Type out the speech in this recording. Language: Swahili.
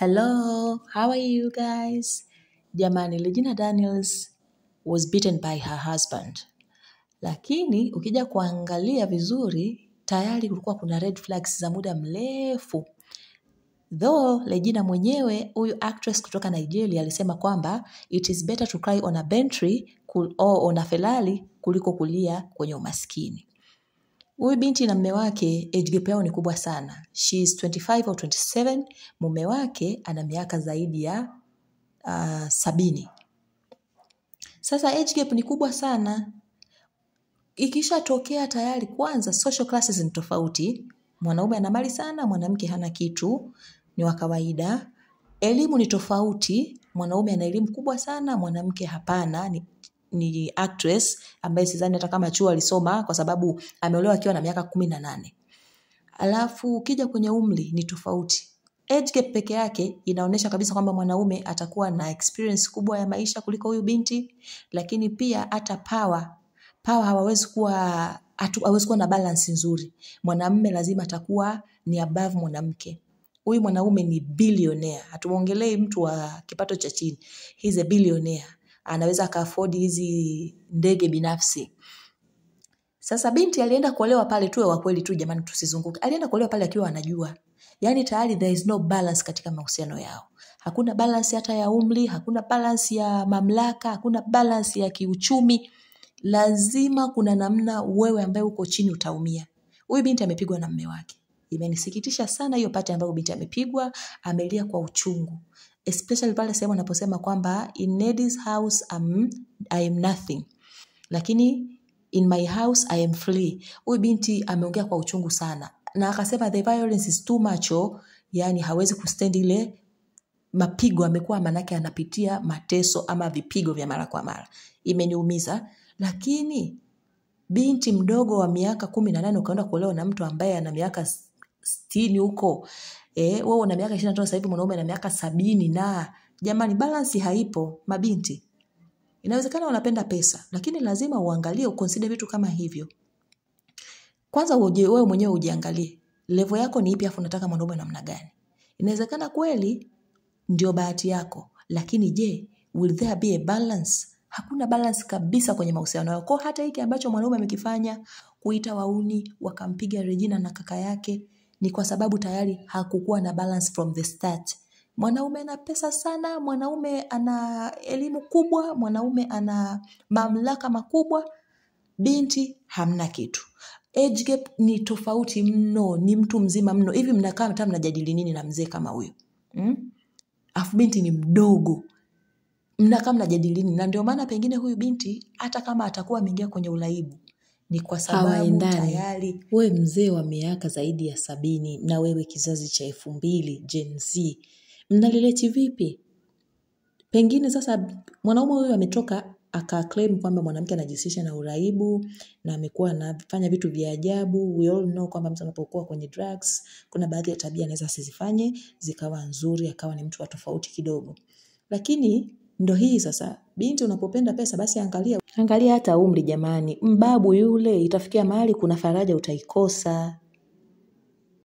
Hello, how are you guys? Jamani, Regina Daniels was beaten by her husband. Lakini ukija kuangalia vizuri, tayari kulikuwa kuna red flags za muda mrefu. Though Regina mwenyewe, huyu actress kutoka Nigeria, alisema kwamba it is better to cry on a Bentley or on a Ferrari kuliko kulia kwenye umaskini. Huyu binti na mume wake age gap yao ni kubwa sana. She is 25 or 27, mume wake ana miaka zaidi ya 70. Sasa age gap ni kubwa sana. Ikishatokea tayari, kwanza social classes ni tofauti. Mwanaume ana mali sana, mwanamke hana kitu, ni wa kawaida. Elimu ni tofauti, mwanaume ana elimu kubwa sana, mwanamke hapana, ni actress ambaye sidhani hata kama chuo alisoma kwa sababu ameolewa akiwa na miaka 18. Alafu ukija kwenye umri ni tofauti. Age gap peke yake inaonyesha kabisa kwamba mwanaume atakuwa na experience kubwa ya maisha kuliko huyu binti, lakini pia hata power hawezi kuwa na balance nzuri. Mwanamume lazima atakuwa ni above mwanamke. Huyu mwanaume ni billionaire. Hatumuongelei mtu wa kipato cha chini. He's a billionaire. Anaweza ka-afford hizi ndege binafsi. Sasa binti alienda kuolewa pale, tuwe wa kweli tu jamani, tusizunguke. Alienda kuolewa pale akiwa anajua. Yaani tayari there is no balance katika mahusiano yao. Hakuna balance hata ya umri, hakuna balance ya mamlaka, hakuna balance ya kiuchumi. Lazima kuna namna wewe ambaye uko chini utaumia. Huyu binti amepigwa na mume wake. Imenisikitisha sana hiyo pati ambayo binti amepigwa, amelia kwa uchungu. Especially pale sehemu anaposema kwamba in Neddy's house I am nothing. Lakini in my house I am free. Huyu binti ameongea kwa uchungu sana. Na akasema the violence is too much. Yani hawezi kustand ile mapigo, amekuwa manake anapitia mateso ama vipigo vya mara kwa mara. Imeniumiza. Lakini binti mdogo wa miaka 18 ukaenda kuolewa na mtu ambaye ana miaka 60 huko. Wewe una miaka 25 sasa hivi, mwanaume ana miaka 70 na jamani, balance haipo mabinti. Inawezekana wanapenda pesa, lakini lazima uangalie, uconsider vitu kama hivyo. Kwanza wewe mwenyewe ujiangalie. Level yako ni ipi, afu unataka mwanaume namna gani? Inawezekana kweli ndio bahati yako, lakini je, will there be a balance? Hakuna balance kabisa kwenye mahusiano yao. Kwa hata hiki ambacho mwanaume amekifanya, kuita wauni wakampiga Regina na kaka yake, ni kwa sababu tayari hakukuwa na balance from the start. Mwanaume ana pesa sana, mwanaume ana elimu kubwa, mwanaume ana mamlaka makubwa, binti hamna kitu. Age gap ni tofauti mno, ni mtu mzima mno. Hivi mnakaa hata mnajadili nini na mzee kama huyo? Afu binti ni mdogo. Mnakaa mnajadili nini? Na ndio maana pengine huyu binti hata kama atakuwa ameingia kwenye ulaibu, ni kwa sababu tayari wewe mzee wa miaka zaidi ya 70 na wewe kizazi cha 2000 Gen Z, mnalileti vipi? Pengine sasa mwanaume huyu ametoka aka-claim kwamba mwanamke anajihusisha na uraibu na amekuwa anafanya vitu vya ajabu. We all know kwamba mtu anapokuwa kwenye drugs, kuna baadhi ya tabia anaweza asizifanye zikawa nzuri, akawa ni mtu wa tofauti kidogo. Lakini ndo hii sasa, binti unapopenda pesa basi angalia hata umri jamani. Mbabu yule itafikia mahali kuna faraja utaikosa.